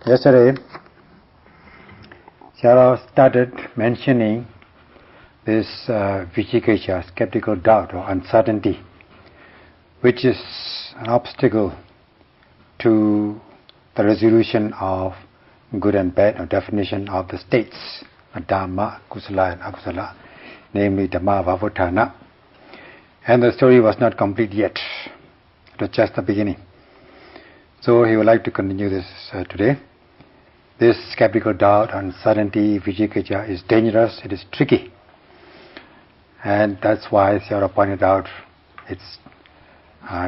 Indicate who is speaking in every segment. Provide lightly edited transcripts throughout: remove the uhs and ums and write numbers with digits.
Speaker 1: Yesterday, Sayadaw started mentioning this vicikiccha, skeptical doubt or uncertainty, which is an obstacle to the resolution of good and bad, or definition of the states, Dhamma, Kusala and Akusala, namely Dhamma, Vavutthana. And the story was not complete yet. It was just the beginning. So he would like to continue this today. This skeptical doubt, uncertainty, vicikiccha is dangerous, it is tricky. And that's why Sayadaw pointed out its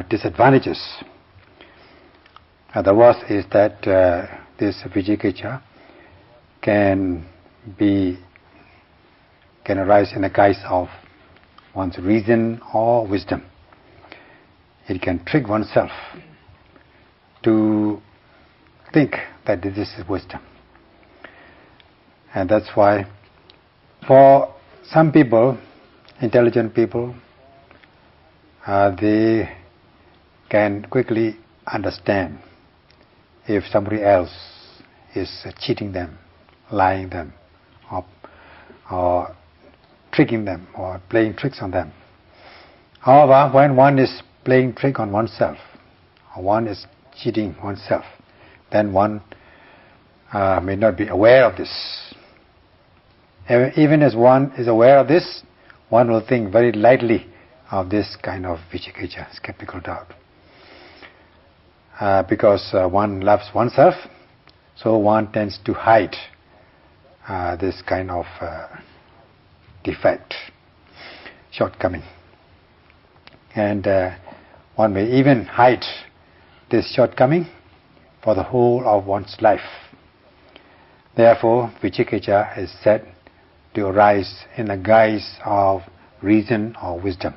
Speaker 1: disadvantages. The worst is that this vicikiccha can arise in the guise of one's reason or wisdom. It can trick oneself to think that this is wisdom. And that's why for some people, intelligent people, they can quickly understand if somebody else is cheating them, lying them, or tricking them, or playing tricks on them. However, when one is playing trick on oneself, or one is cheating oneself, then one may not be aware of this. Even as one is aware of this, one will think very lightly of this kind of vicikiccha, skeptical doubt. Because one loves oneself, so one tends to hide this kind of defect, shortcoming. And one may even hide this shortcoming for the whole of one's life. Therefore, vicikiccha is said to arise in the guise of reason or wisdom.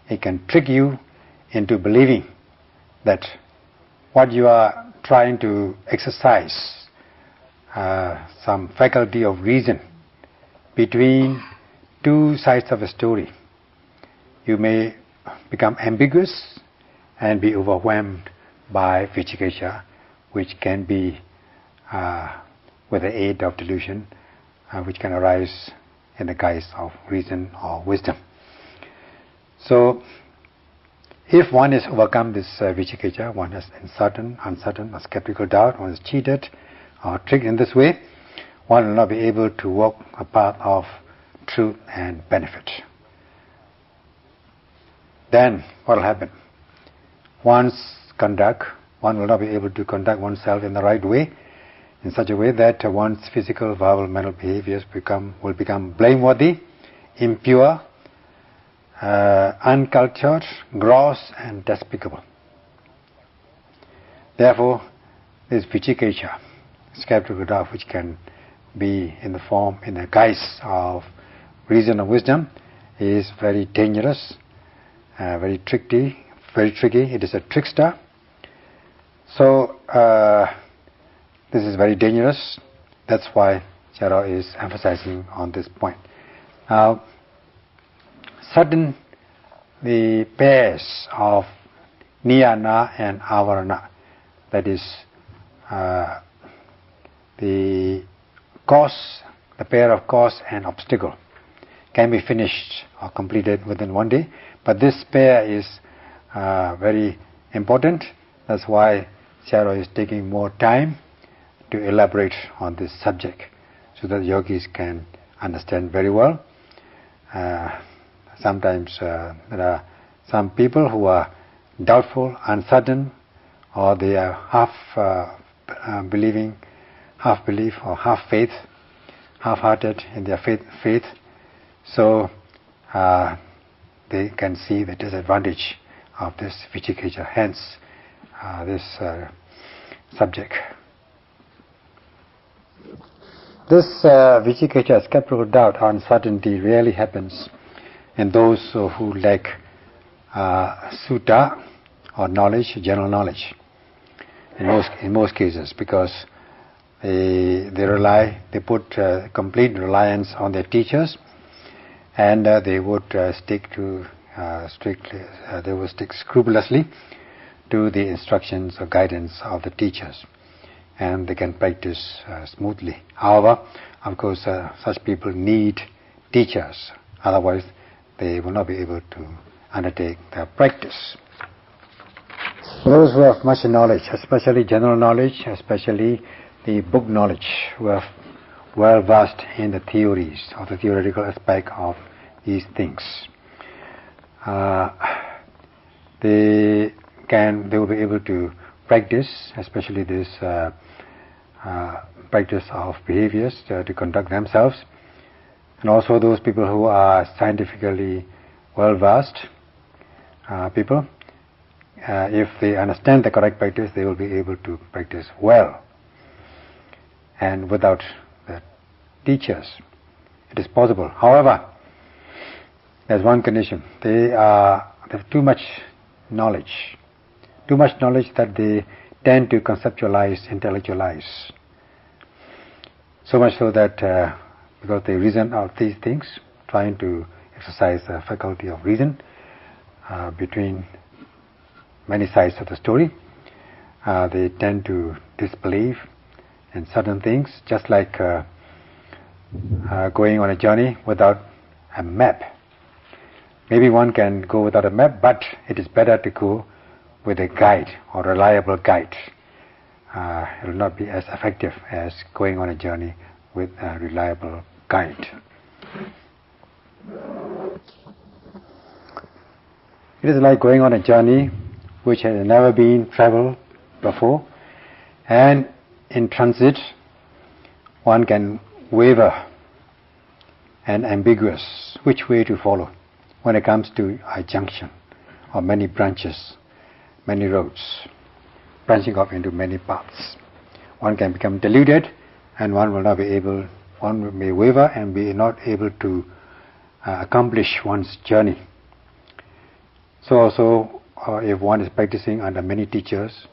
Speaker 1: It can trick you into believing that what you are trying to exercise, some faculty of reason between two sides of a story, you may become ambiguous and be overwhelmed by vicikiccha, which can be, with the aid of delusion, which can arise in the guise of reason or wisdom. So, if one has overcome this vicikiccha, one has uncertain or skeptical doubt, one is cheated or tricked in this way, one will not be able to walk a path of truth and benefit. Then, what will happen? One will not be able to conduct oneself in the right way, in such a way that one's physical, verbal, mental behaviors will become blameworthy, impure, uncultured, gross and despicable. Therefore, this vicikiccha, skeptical doubt, which can be in the guise of reason or wisdom, is very dangerous, very tricky. It is a trickster. So this is very dangerous. That's why Sayadaw is emphasizing on this point. Now, the pairs of niyana and avarana, that is the pair of cause and obstacle, can be finished or completed within one day. But this pair is very important. That's why Sayadaw is taking more time to elaborate on this subject, so that yogis can understand very well. Sometimes there are some people who are doubtful, uncertain, or they are half belief or half faith, half-hearted in their faith. So they can see the disadvantage of this vicikiccha, hence this subject. This vicikiccha, skeptical doubt, uncertainty, rarely happens in those who lack sutta or knowledge, general knowledge. In most cases, because they put complete reliance on their teachers, and they would stick scrupulously to the instructions or guidance of the teachers, and they can practice smoothly. However, of course, such people need teachers, otherwise they will not be able to undertake their practice. Those who have much knowledge, especially general knowledge, especially the book knowledge, who are well versed in the theories or the theoretical aspect of these things, they will be able to practice, especially this practice of behaviors to conduct themselves. And also those people who are scientifically well versed people, if they understand the correct practice, they will be able to practice well. And without the teachers, it is possible. However, there's one condition: they have too much knowledge that they tend to conceptualize, intellectualize. So much so that because they reason out these things, trying to exercise the faculty of reason between many sides of the story, they tend to disbelieve in certain things, just like going on a journey without a map. Maybe one can go without a map, but it is better to go with a guide or reliable guide. It will not be as effective as going on a journey with a reliable guide. It is like going on a journey which has never been traveled before, and in transit one can waver and ambiguous which way to follow when it comes to a junction or many branches, many roads branching off into many paths. One can become deluded, and one may waver and be not able to accomplish one's journey. So also, if one is practicing under many teachers,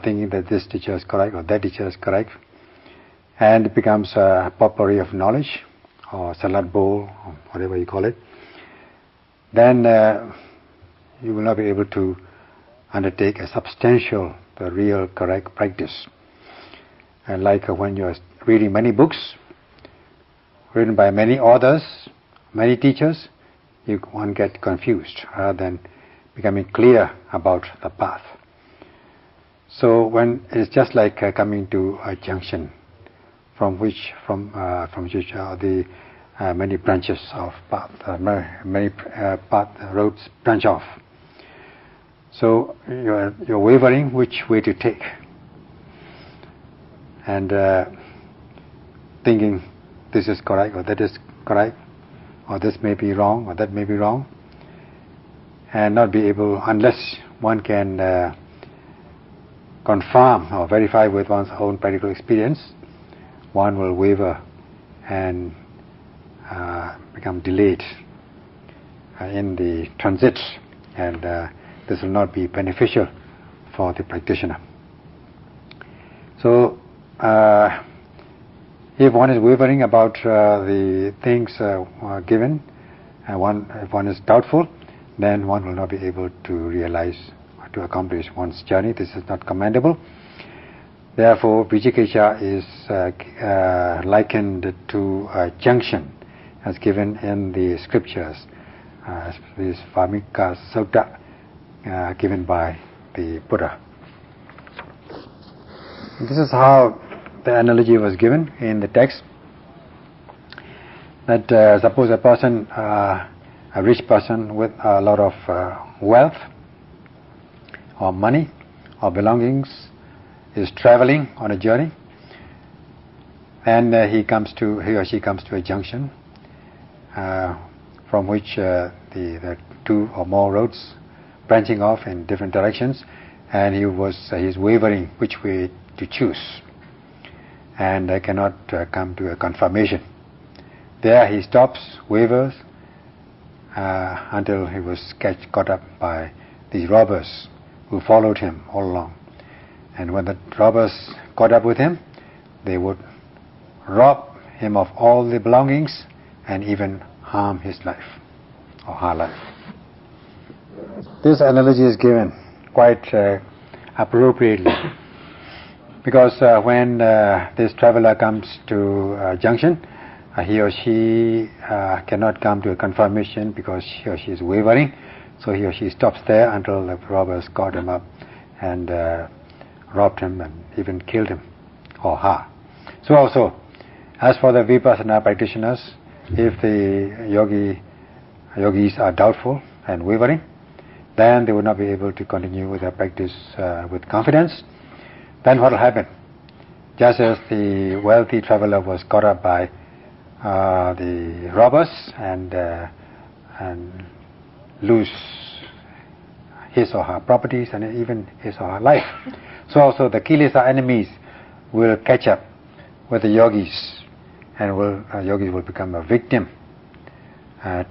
Speaker 1: thinking that this teacher is correct or that teacher is correct, and it becomes a potpourri of knowledge, or salad bowl, or whatever you call it, then you will not be able to undertake a substantial, the real correct practice. And like when you are reading many books written by many authors, many teachers, one get confused rather than becoming clear about the path. So when it's just like coming to a junction from which the many branches of path, many roads branch off. So you're wavering which way to take, and thinking this is correct or that is correct, or this may be wrong or that may be wrong, and not be able, unless one can confirm or verify with one's own practical experience, one will waver and become delayed in the transit, and this will not be beneficial for the practitioner. So if one is wavering about the things given, if one is doubtful, then one will not be able to realize or to accomplish one's journey. This is not commendable. Therefore, Vicikiccha is likened to a junction as given in the scriptures, this Vamika Sutta given by the Buddha. This is how the analogy was given in the text, that suppose a person, a rich person with a lot of wealth or money or belongings is traveling on a journey, and he or she comes to a junction from which the two or more roads branching off in different directions, and he's wavering which way to choose, and cannot come to a confirmation. There he stops, wavers, until he was caught up by these robbers who followed him all along. And when the robbers caught up with him, they would rob him of all the belongings and even harm his life or her life. This analogy is given quite appropriately. Because when this traveler comes to a junction, he or she cannot come to a confirmation because he or she is wavering. So he or she stops there until the robbers caught him up and robbed him and even killed him or her. So also, as for the Vipassana practitioners, if the yogis are doubtful and wavering, then they will not be able to continue with their practice with confidence. Then what will happen? Just as the wealthy traveler was caught up by the robbers and lose his or her properties and even his or her life, so also the kilesa enemies will catch up with the yogis, and yogis will become a victim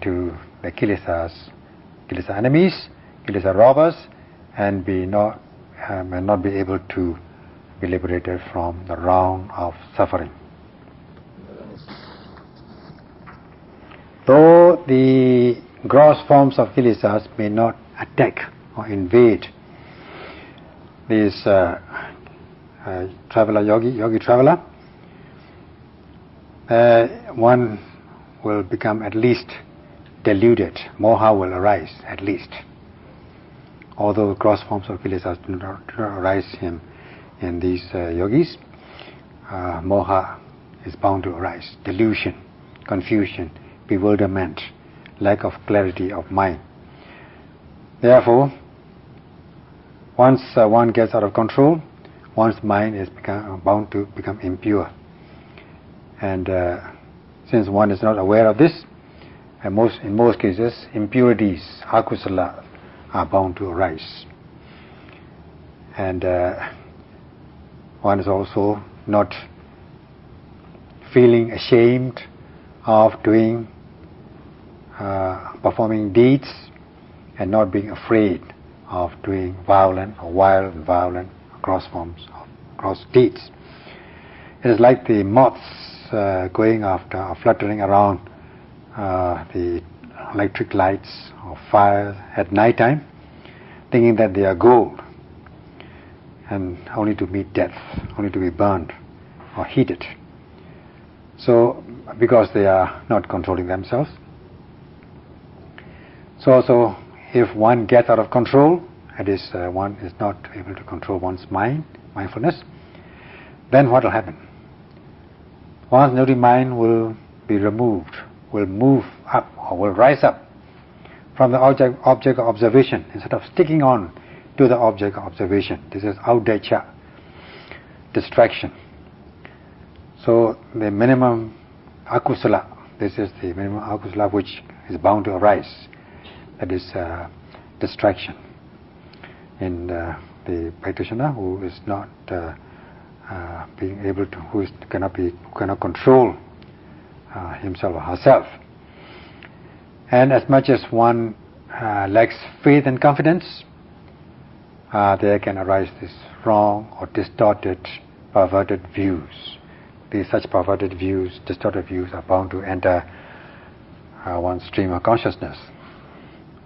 Speaker 1: to the kilesa enemies, kilesa robbers, and may not be able to be liberated from the round of suffering. Though the gross forms of kilesas may not attack or invade this yogi traveler, one will become at least deluded. Moha will arise at least. Although gross forms of kilesas do not arise in these yogis, moha is bound to arise. Delusion, confusion, bewilderment, lack of clarity of mind. Therefore, once one gets out of control, one's mind is bound to become impure. And since one is not aware of this, in most cases, impurities, akusala, are bound to arise. And one is also not feeling ashamed of performing deeds, and not being afraid of doing violent or wild and violent gross forms of gross deeds. It is like the moths going after or fluttering around the electric lights or fire at night time, thinking that they are gold, and only to meet death, only to be burned or heated. So, because they are not controlling themselves. So also, if one gets out of control, that is, one is not able to control one's mindfulness, then what will happen? One's naughty mind will be removed, will move up or will rise up from the object of observation instead of sticking on to the object of observation. This is audecha, distraction. So the minimum akusala, this is the minimum akusala which is bound to arise. That is distraction in the practitioner who is not being able to, who cannot control himself or herself. And as much as one lacks faith and confidence, there can arise this wrong or distorted, perverted views. Such perverted views, distorted views are bound to enter one's stream of consciousness.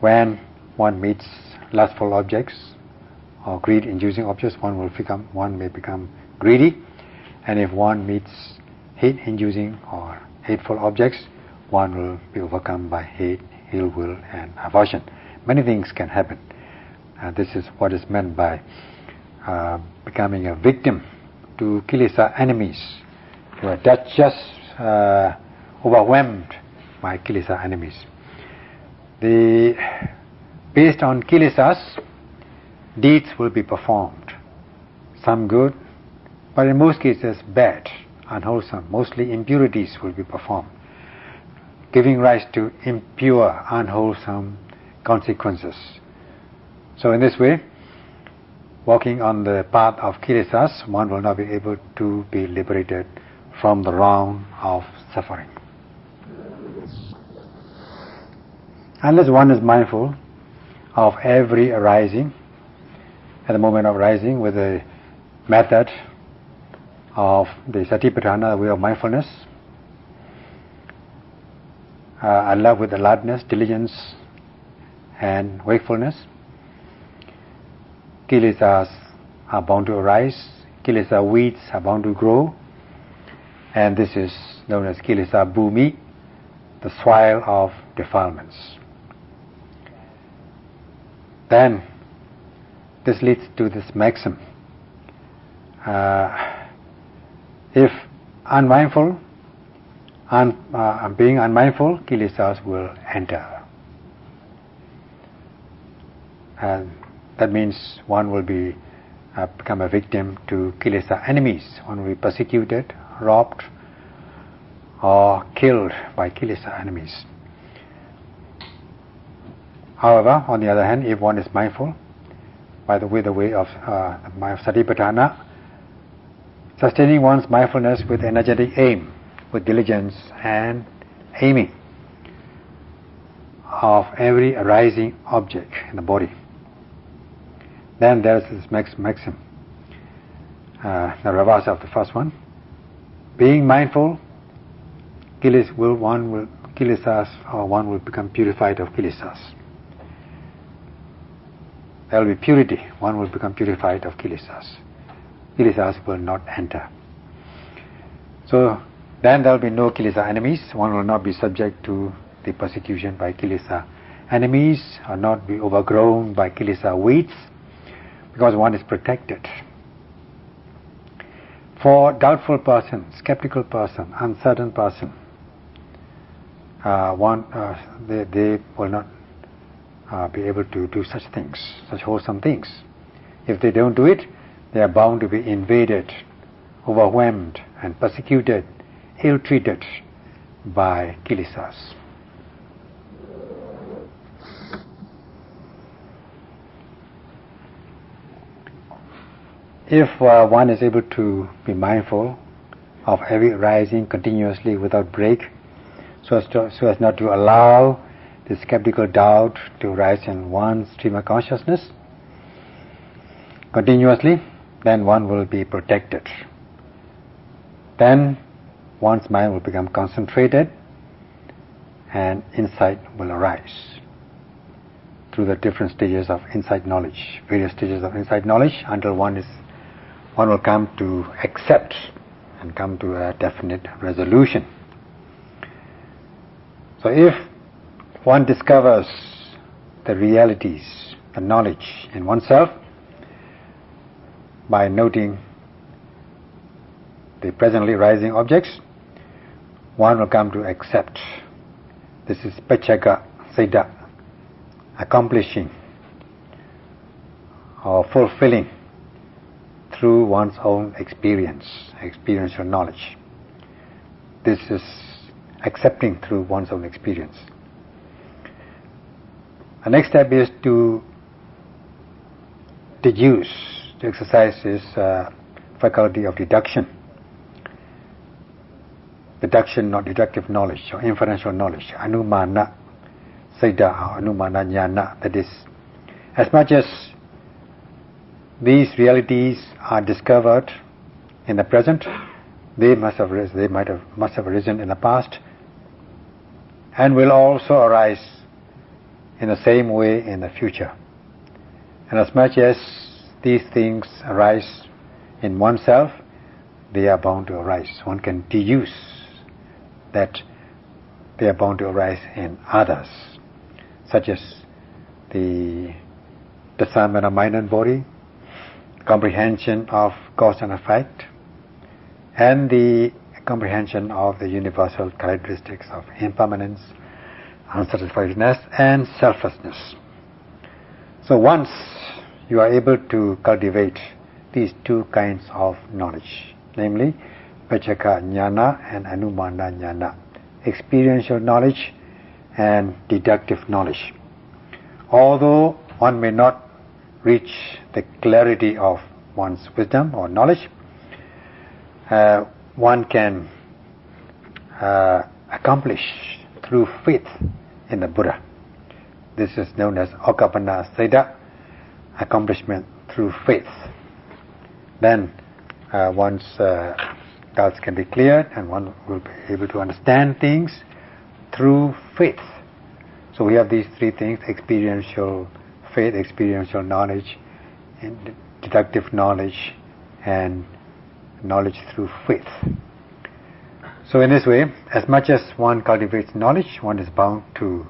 Speaker 1: When one meets lustful objects or greed-inducing objects, one may become greedy, and if one meets hate-inducing or hateful objects, one will be overcome by hate, ill will, and aversion. Many things can happen. This is what is meant by becoming a victim to kilesa enemies. You are just overwhelmed by kilesa enemies. Based on kilesas, deeds will be performed. Some good, but in most cases bad, unwholesome. Mostly impurities will be performed, giving rise to impure, unwholesome consequences. So in this way, walking on the path of kilesas, one will not be able to be liberated from the round of suffering. Unless one is mindful of every arising, at the moment of rising, with the method of the Satipatthana, the way of mindfulness, alert with alertness, diligence, and wakefulness, kilesas are bound to arise, kilesa weeds are bound to grow, and this is known as kilesa bhumi, the soil of defilements. Then this leads to this maxim: if unmindful, being unmindful, kilesas will enter. And that means one will become a victim to kilesa enemies. One will be persecuted, robbed, or killed by kilesa enemies. However, on the other hand, if one is mindful, by the way of Satipatthana, sustaining one's mindfulness with energetic aim, with diligence and aiming of every arising object in the body, then there's this maxim, the reverse of the first one. Being mindful, one will become purified of kilesas. There will be purity. One will become purified of kilesas. Kilesas will not enter. So then there will be no kilesa enemies. One will not be subject to the persecution by kilesa enemies, or not be overgrown by kilesa weeds, because one is protected. For doubtful person, skeptical person, uncertain person, they will not be able to do such things, such wholesome things. If they don't do it, they are bound to be invaded, overwhelmed, and persecuted, ill-treated by kilesas. If one is able to be mindful of every arising continuously without break, so as not to allow the skeptical doubt to rise in one's stream of consciousness continuously, then one will be protected. Then one's mind will become concentrated and insight will arise through the different stages of insight knowledge, various stages of insight knowledge, until one will come to accept and come to a definite resolution. So if one discovers the realities, the knowledge in oneself, by noting the presently rising objects, one will come to accept. This is Peccaka Siddha, accomplishing or fulfilling through one's own experiential knowledge. This is accepting through one's own experience. The next step is to deduce, to exercise this faculty of deduction. Deduction, not deductive knowledge or inferential knowledge. Anumana Siddha or Anumana Jnana. That is, as much as these realities are discovered in the present, they must have arisen in the past, and will also arise in the same way in the future. And as much as these things arise in oneself, they are bound to arise. One can deduce that they are bound to arise in others, such as the discernment of mind and body, comprehension of cause and effect, and the comprehension of the universal characteristics of impermanence, unsatisfiedness, and selflessness. So once you are able to cultivate these two kinds of knowledge, namely Peccaka Jnana and Anumana Jnana, experiential knowledge and deductive knowledge, although one may not reach the clarity of one's wisdom or knowledge, one can accomplish through faith in the Buddha. This is known as Okappana Siddha, accomplishment through faith. Then one's doubts can be cleared and one will be able to understand things through faith. So we have these three things: experiential faith, experiential knowledge, deductive knowledge and knowledge through faith. So in this way, as much as one cultivates knowledge, one is bound to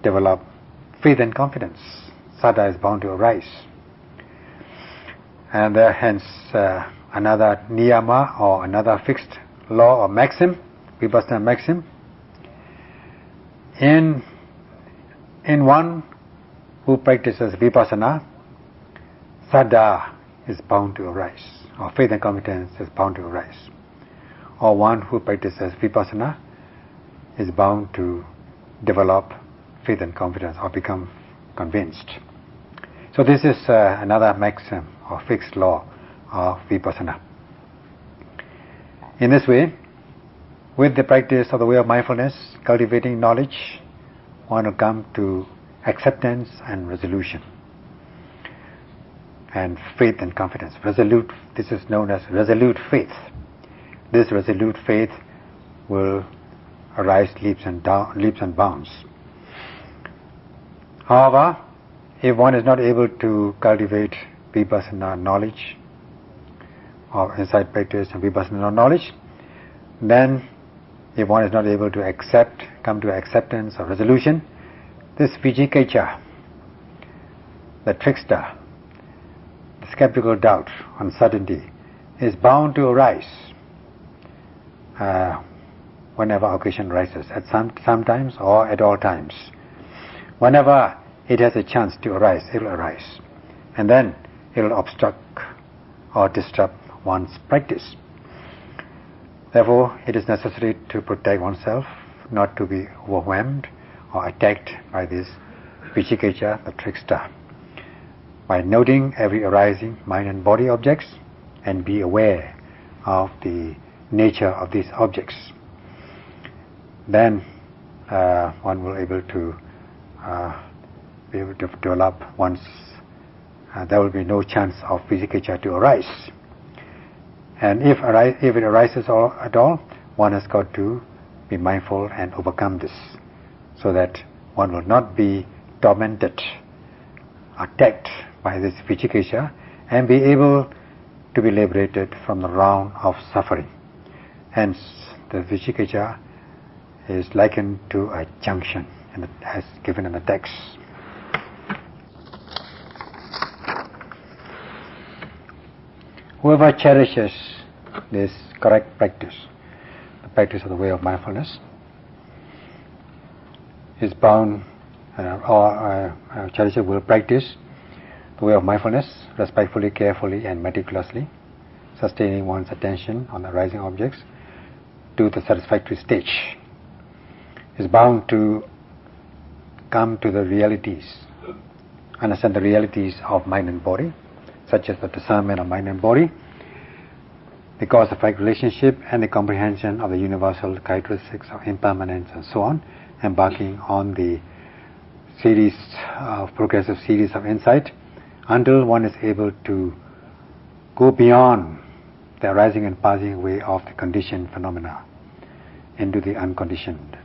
Speaker 1: develop faith and confidence. Saddha is bound to arise. And hence another niyama or another fixed law or maxim, vipassana maxim, in one who practices vipassana, saddha is bound to arise, or faith and confidence is bound to arise. Or one who practices vipassana is bound to develop faith and confidence or become convinced. So this is another maxim or fixed law of vipassana. In this way, with the practice of the way of mindfulness, cultivating knowledge, one will come to acceptance and resolution, and faith and confidence. Resolute, this is known as resolute faith. This resolute faith will arise leaps and bounds. However, if one is not able to cultivate vipassana knowledge or insight practice and vipassana knowledge, then if one is not able to come to acceptance or resolution, this vicikiccha, the trickster, the skeptical doubt, uncertainty, is bound to arise whenever occasion arises, at sometimes or at all times. Whenever it has a chance to arise, it will arise, and then it will obstruct or disrupt one's practice. Therefore, it is necessary to protect oneself, not to be overwhelmed or attacked by this vicikiccha, the trickster, by noting every arising mind and body objects and be aware of the nature of these objects. Then one will be able to develop one's. There will be no chance of vicikiccha to arise. And if it arises at all, one has got to be mindful and overcome this, so that one will not be tormented, attacked by this vicikiccha, and be able to be liberated from the round of suffering. Hence, the vicikiccha is likened to a junction, as given in the text. Whoever cherishes this correct practice, the practice of the way of mindfulness, is bound, cherisher will practice the way of mindfulness respectfully, carefully and meticulously, sustaining one's attention on the arising objects to the satisfactory stage, is bound to come to the realities, understand the realities of mind and body, such as the discernment of mind and body, the cause-effect relationship and the comprehension of the universal characteristics of impermanence and so on, embarking on the progressive series of insight until one is able to go beyond the arising and passing away of the conditioned phenomena into the unconditioned,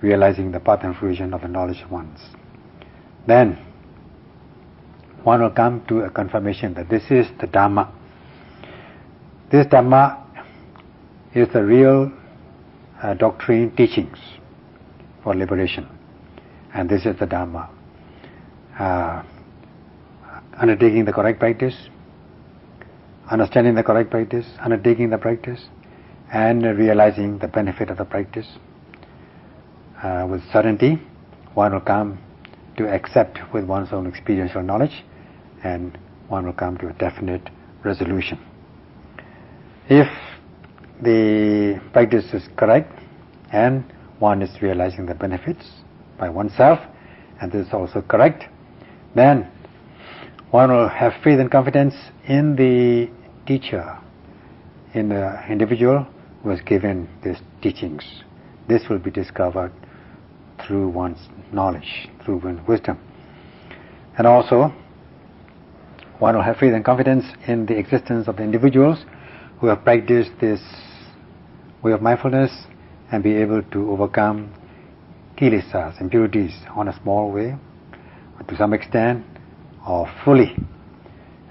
Speaker 1: realizing the path and fruition of the knowledge of ones. Then one will come to a confirmation that this is the Dhamma. This Dhamma is the real doctrine teachings for liberation, and this is the Dhamma. Undertaking the correct practice, understanding the correct practice, undertaking the practice, and realizing the benefit of the practice with certainty, one will come to accept with one's own experiential knowledge, and one will come to a definite resolution. If the practice is correct and one is realizing the benefits by oneself, and this is also correct, then one will have faith and confidence in the teacher, in the individual who has given these teachings. This will be discovered through one's knowledge, through one's wisdom. And also, one will have faith and confidence in the existence of the individuals who have practiced this way of mindfulness and be able to overcome kilesas, impurities, on a small way, to some extent, or fully.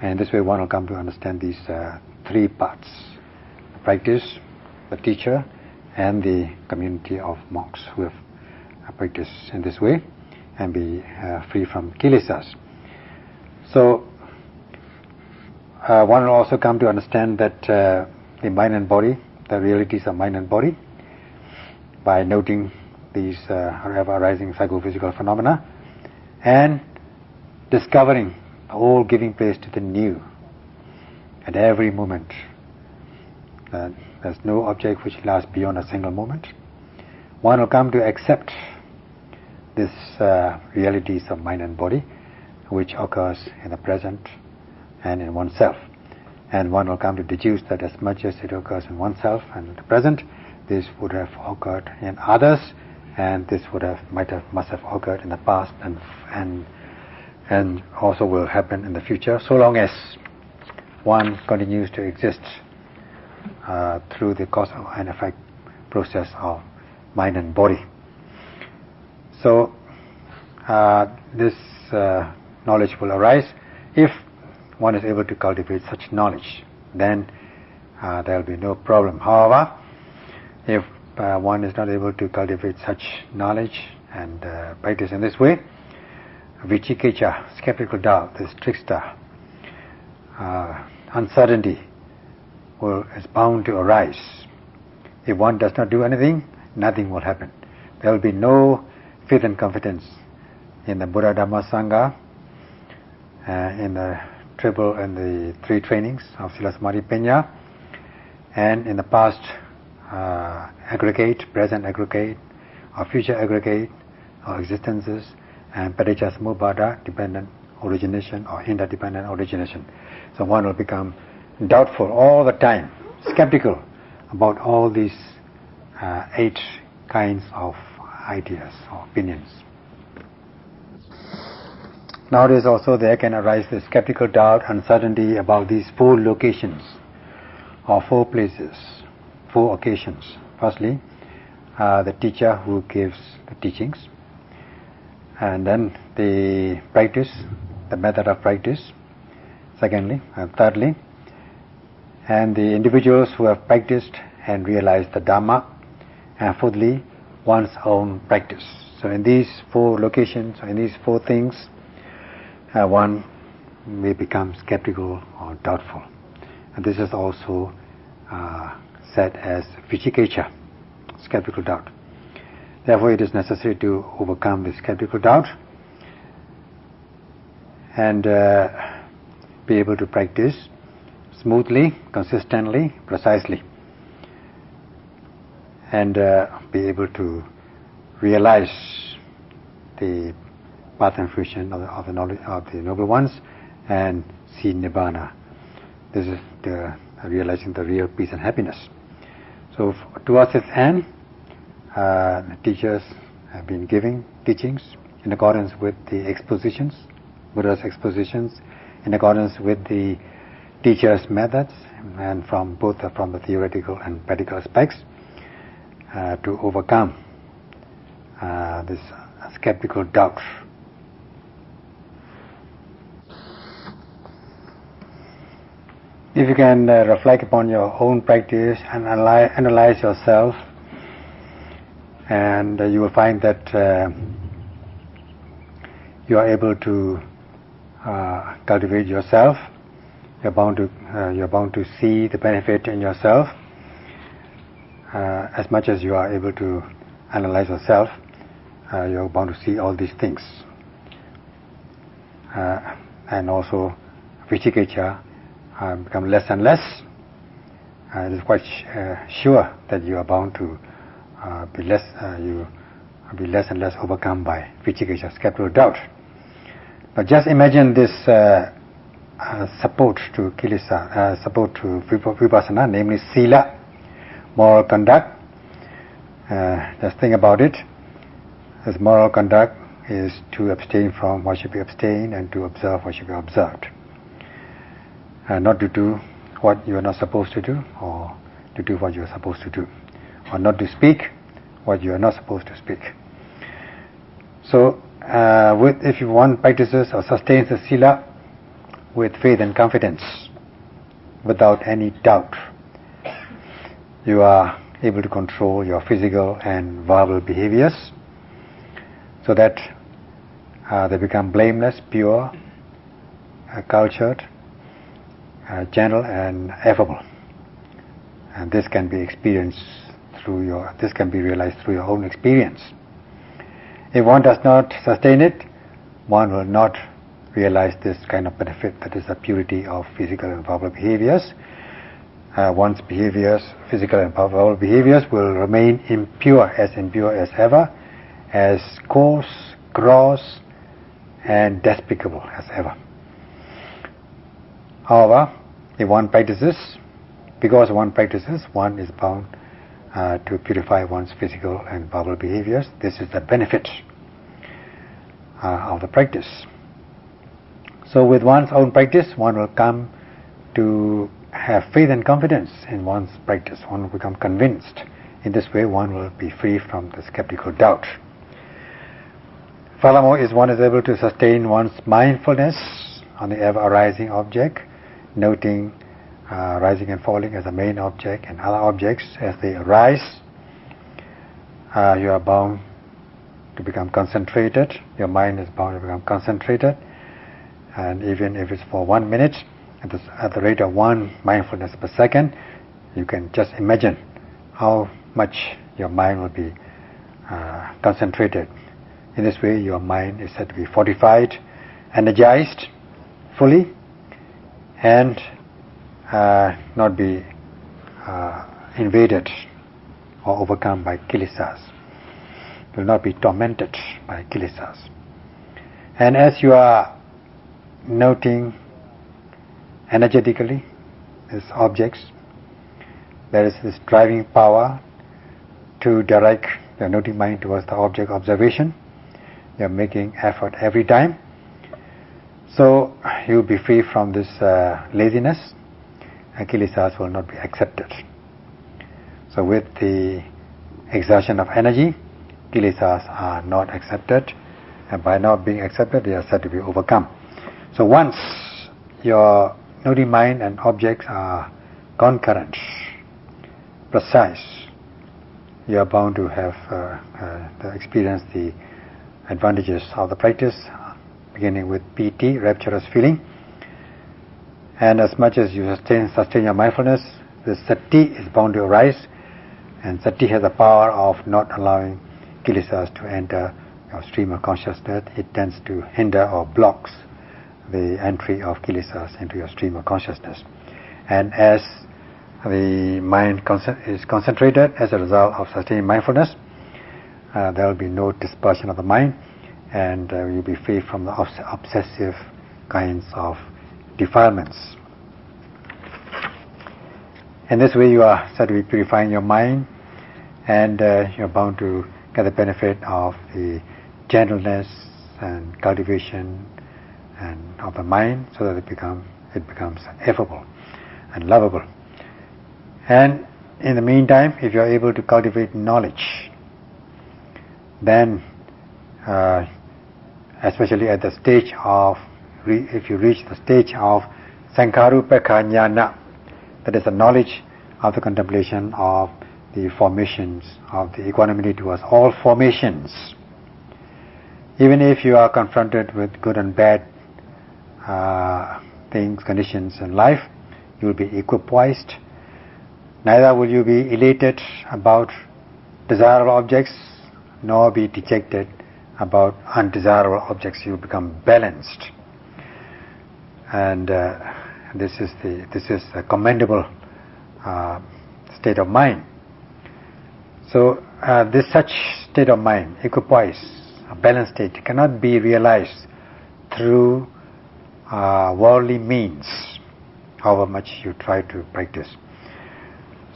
Speaker 1: And this way one will come to understand these three parts: the practice, the teacher, and the community of monks who have practiced in this way and be free from kilesas. So one will also come to understand that the mind and body, the realities of mind and body, by noting these ever-arising psychophysical phenomena and discovering the old giving place to the new at every moment. There's no object which lasts beyond a single moment. One will come to accept these realities of mind and body which occurs in the present and in oneself. And one will come to deduce that as much as it occurs in oneself and in the present, this would have occurred in others, and this must have occurred in the past and also will happen in the future, so long as one continues to exist through the cause and effect process of mind and body. So this knowledge will arise. If one is able to cultivate such knowledge, then there will be no problem. However, if one is not able to cultivate such knowledge and practice in this way, vicikiccha, skeptical doubt, this trickster, uncertainty is bound to arise. If one does not do anything, nothing will happen. There will be no faith and confidence in the Buddha, Dhamma, Sangha, in the triple and the three trainings of Sila Samadhi Panya, and in the past aggregate, present aggregate, or future aggregate, or existences, and paticca samuppada, dependent origination or interdependent origination. So one will become doubtful all the time, skeptical about all these 8 kinds of ideas or opinions. Nowadays also there can arise the skeptical doubt, uncertainty about these 4 locations or 4 places, 4 occasions. Firstly, the teacher who gives the teachings, and then the practice, the method of practice, secondly, and thirdly, and the individuals who have practiced and realized the Dhamma, and fourthly, one's own practice. So in these 4 locations, in these 4 things, one may become skeptical or doubtful. And this is also said as vicikiccha, skeptical doubt. Therefore it is necessary to overcome the skeptical doubt and be able to practice smoothly, consistently, precisely, and be able to realize the path and fruition of the knowledge of the noble ones and see Nibbana. This is the realizing the real peace and happiness. So towards this end, the teachers have been giving teachings in accordance with the expositions, Buddha's expositions, in accordance with the teacher's methods, and from both from the theoretical and practical aspects, to overcome this skeptical doubt. If you can reflect upon your own practice and analyze yourself, and you will find that you are able to cultivate yourself. You're bound to see the benefit in yourself. As much as you are able to analyze yourself, you're bound to see all these things. And also, vicikiccha become less and less. It is quite sure that you are bound to be less and less overcome by vicikiccha, skeptical doubt. But just imagine this support to kilesa, support to vipassana, namely sila, moral conduct. Just think about it. This moral conduct is to abstain from what should be abstained and to observe what should be observed. Not to do what you are not supposed to do, or to do what you are supposed to do, or not to speak what you are not supposed to speak. So if one practices or sustains the sila with faith and confidence, without any doubt, you are able to control your physical and verbal behaviors, so that they become blameless, pure, cultured, gentle, and affable. And this can be experienced this can be realized through your own experience. If one does not sustain it, one will not realize this kind of benefit, that is the purity of physical and verbal behaviors. One's behaviors, physical and verbal behaviors, will remain impure as ever, as coarse, gross, and despicable as ever. However, if one practices, one is bound to purify one's physical and verbal behaviors. This is the benefit of the practice. So with one's own practice, one will come to have faith and confidence in one's practice. One will become convinced. In this way, one will be free from the skeptical doubt. Furthermore, if one is able to sustain one's mindfulness on the ever-arising object, noting rising and falling as the main object and other objects as they arise, you are bound to become concentrated. Your mind is bound to become concentrated, and even if it's for 1 minute, at the rate of 1 mindfulness per second, you can just imagine how much your mind will be concentrated. In this way, your mind is said to be fortified, energized fully, and not be invaded or overcome by kilesas. Will not be tormented by kilesas. And as you are noting energetically these objects, there is this driving power to direct your noting mind towards the object observation. You are making effort every time, so you will be free from this laziness. Kilesas will not be accepted. So with the exertion of energy, kilesas are not accepted, and by not being accepted, they are said to be overcome. So once your noting mind and objects are concurrent, precise, you are bound to have experience the advantages of the practice, beginning with piti, rapturous feeling. And as much as you sustain your mindfulness, the sati is bound to arise, and sati has the power of not allowing kilesas to enter your stream of consciousness. It tends to hinder or blocks the entry of kilesas into your stream of consciousness. And as the mind is concentrated as a result of sustaining mindfulness, there will be no dispersion of the mind, and you'll be free from the obsessive kinds of defilements. In this way, you are said to be purifying your mind, and you're bound to get the benefit of the gentleness and cultivation and of the mind, so that it becomes affable and lovable. And in the meantime, if you are able to cultivate knowledge, then especially at the stage of if you reach the stage of Sankharupekha Jnana, that is the knowledge of the contemplation of the formations, of the equanimity towards all formations. Even if you are confronted with good and bad things, conditions in life, you will be equipoised. Neither will you be elated about desirable objects, nor be dejected about undesirable objects. You become balanced, and this is a commendable state of mind. So this such state of mind, equipoise, a balanced state, cannot be realized through worldly means, however much you try to practice.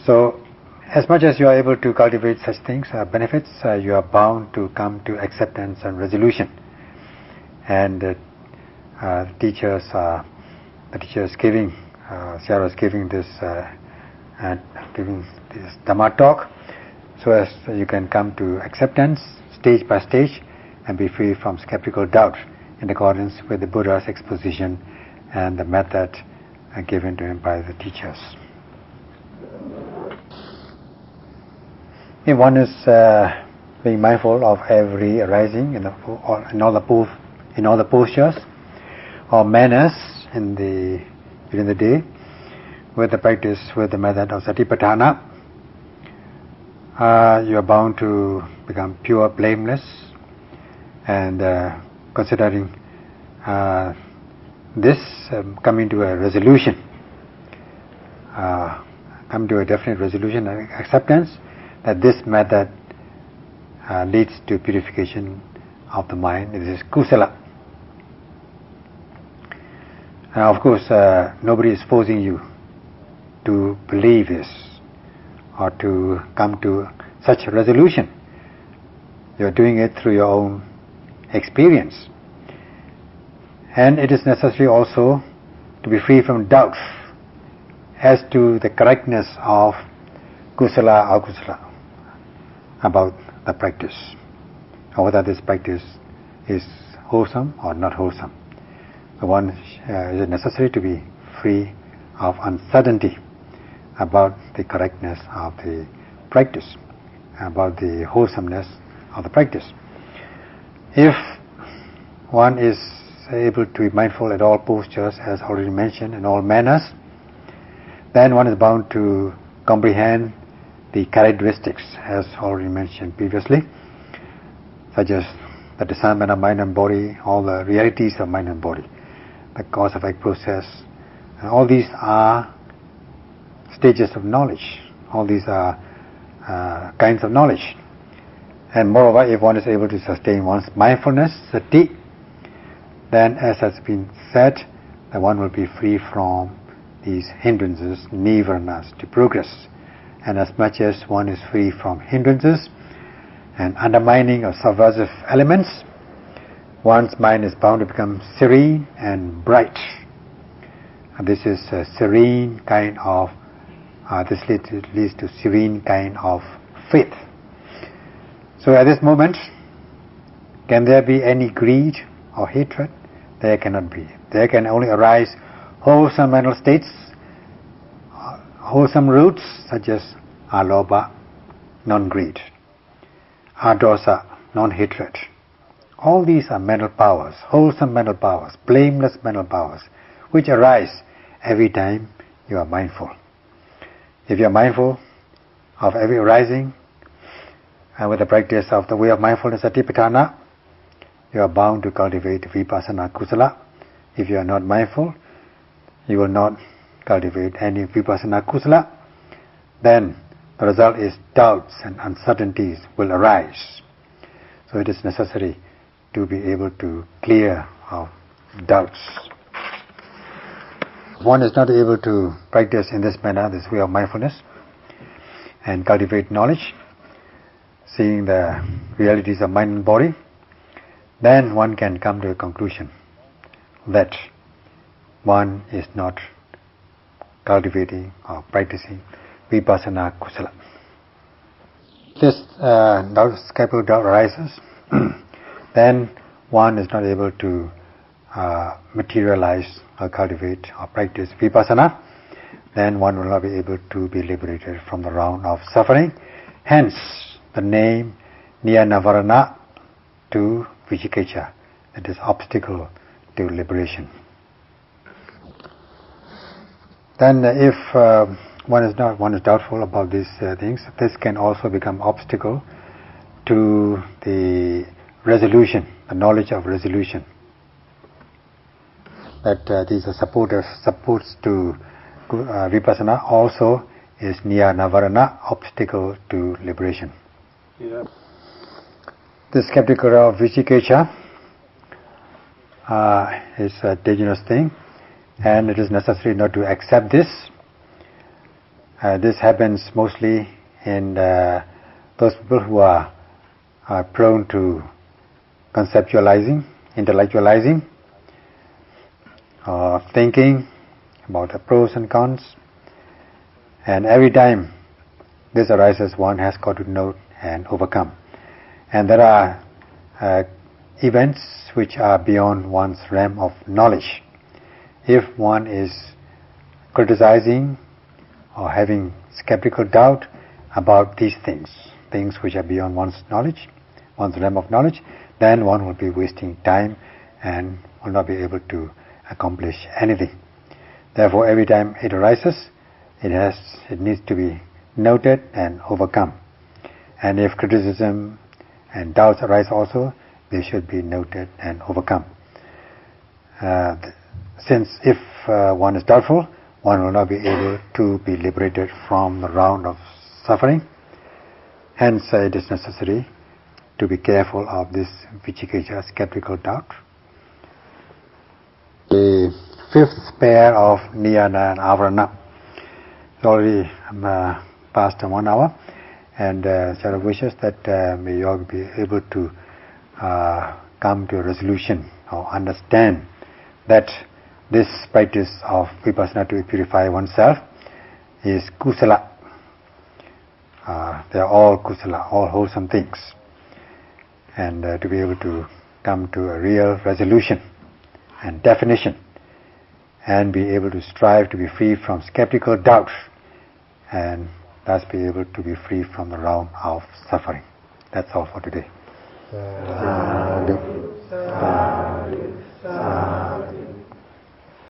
Speaker 1: So as much as you are able to cultivate such things, benefits, you are bound to come to acceptance and resolution. And the teacher is giving, Sayadaw is giving this Dhamma talk, so as you can come to acceptance stage by stage, and be free from skeptical doubt in accordance with the Buddha's exposition and the method given to him by the teachers. If one is being mindful of every arising in all the postures or manners during the day, with the practice with the method of Satipatthana, you are bound to become pure, blameless, and considering this, coming to a resolution, come to a definite resolution and acceptance that this method leads to purification of the mind. This is kusala. Now, of course, nobody is forcing you to believe this or to come to such a resolution. You are doing it through your own experience. And it is necessary also to be free from doubts as to the correctness of kusala or akusala, about the practice, or whether this practice is wholesome or not wholesome. So one is necessary to be free of uncertainty about the correctness of the practice, about the wholesomeness of the practice. If one is able to be mindful at all postures, as already mentioned, in all manners, then one is bound to comprehend the characteristics, as already mentioned previously, such as the discernment of mind and body, all the realities of mind and body, the cause-effect process, and all these are stages of knowledge. All these are kinds of knowledge. And moreover, if one is able to sustain one's mindfulness, sati, then, as has been said, that one will be free from these hindrances, nivaranas, to progress. And as much as one is free from hindrances and undermining of subversive elements, one's mind is bound to become serene and bright. And this is a serene kind of, this leads to serene kind of faith. So at this moment, can there be any greed or hatred? There cannot be. There can only arise wholesome mental states, wholesome roots such as alobha, non-greed, adosa, non-hatred. All these are mental powers, wholesome mental powers, blameless mental powers, which arise every time you are mindful. If you are mindful of every arising, and with the practice of the way of mindfulness, Satipatthana, you are bound to cultivate vipassana kusala. If you are not mindful, you will not cultivate any vipassana kusala. Then the result is doubts and uncertainties will arise. So it is necessary to be able to clear our doubts. One is not able to practice in this manner, this way of mindfulness, and cultivate knowledge, seeing the realities of mind and body, then one can come to a conclusion that one is not cultivating or practicing vipassana kusala. This skeptical doubt arises, then one is not able to materialize or cultivate or practice vipassana, then one will not be able to be liberated from the round of suffering. Hence the name Niyanavarana to Vicikiccha, that is obstacle to liberation. Then if one is doubtful about these things, this can also become obstacle to the resolution, the knowledge of resolution. That these are supports to vipassana also is Niyanavarana, obstacle to liberation. Yeah. The skeptical of Vicikiccha is a dangerous thing, and it is necessary not to accept this. This happens mostly in those people who are prone to conceptualizing, intellectualizing, thinking about the pros and cons, and every time this arises, one has got to note and overcome. And there are events which are beyond one's realm of knowledge. If one is criticizing or having skeptical doubt about these things which are beyond one's knowledge, one's realm of knowledge, then one will be wasting time and will not be able to accomplish anything. Therefore, every time it arises, it needs to be noted and overcome. And if criticism and doubts arise also, they should be noted and overcome. Since if one is doubtful, one will not be able to be liberated from the round of suffering. Hence, it is necessary to be careful of this vicikiccha, skeptical doubt. The fifth pair of niyana and avarana. It's already past 1 hour, and Sayadaw wishes that may you all be able to come to a resolution or understand that this practice of vipassana to purify oneself is kusala. They are all kusala, all wholesome things. And to be able to come to a real resolution and definition, and be able to strive to be free from skeptical doubts, and thus be able to be free from the realm of suffering. That's all for today. Sadhu. Sadhu. Sadhu.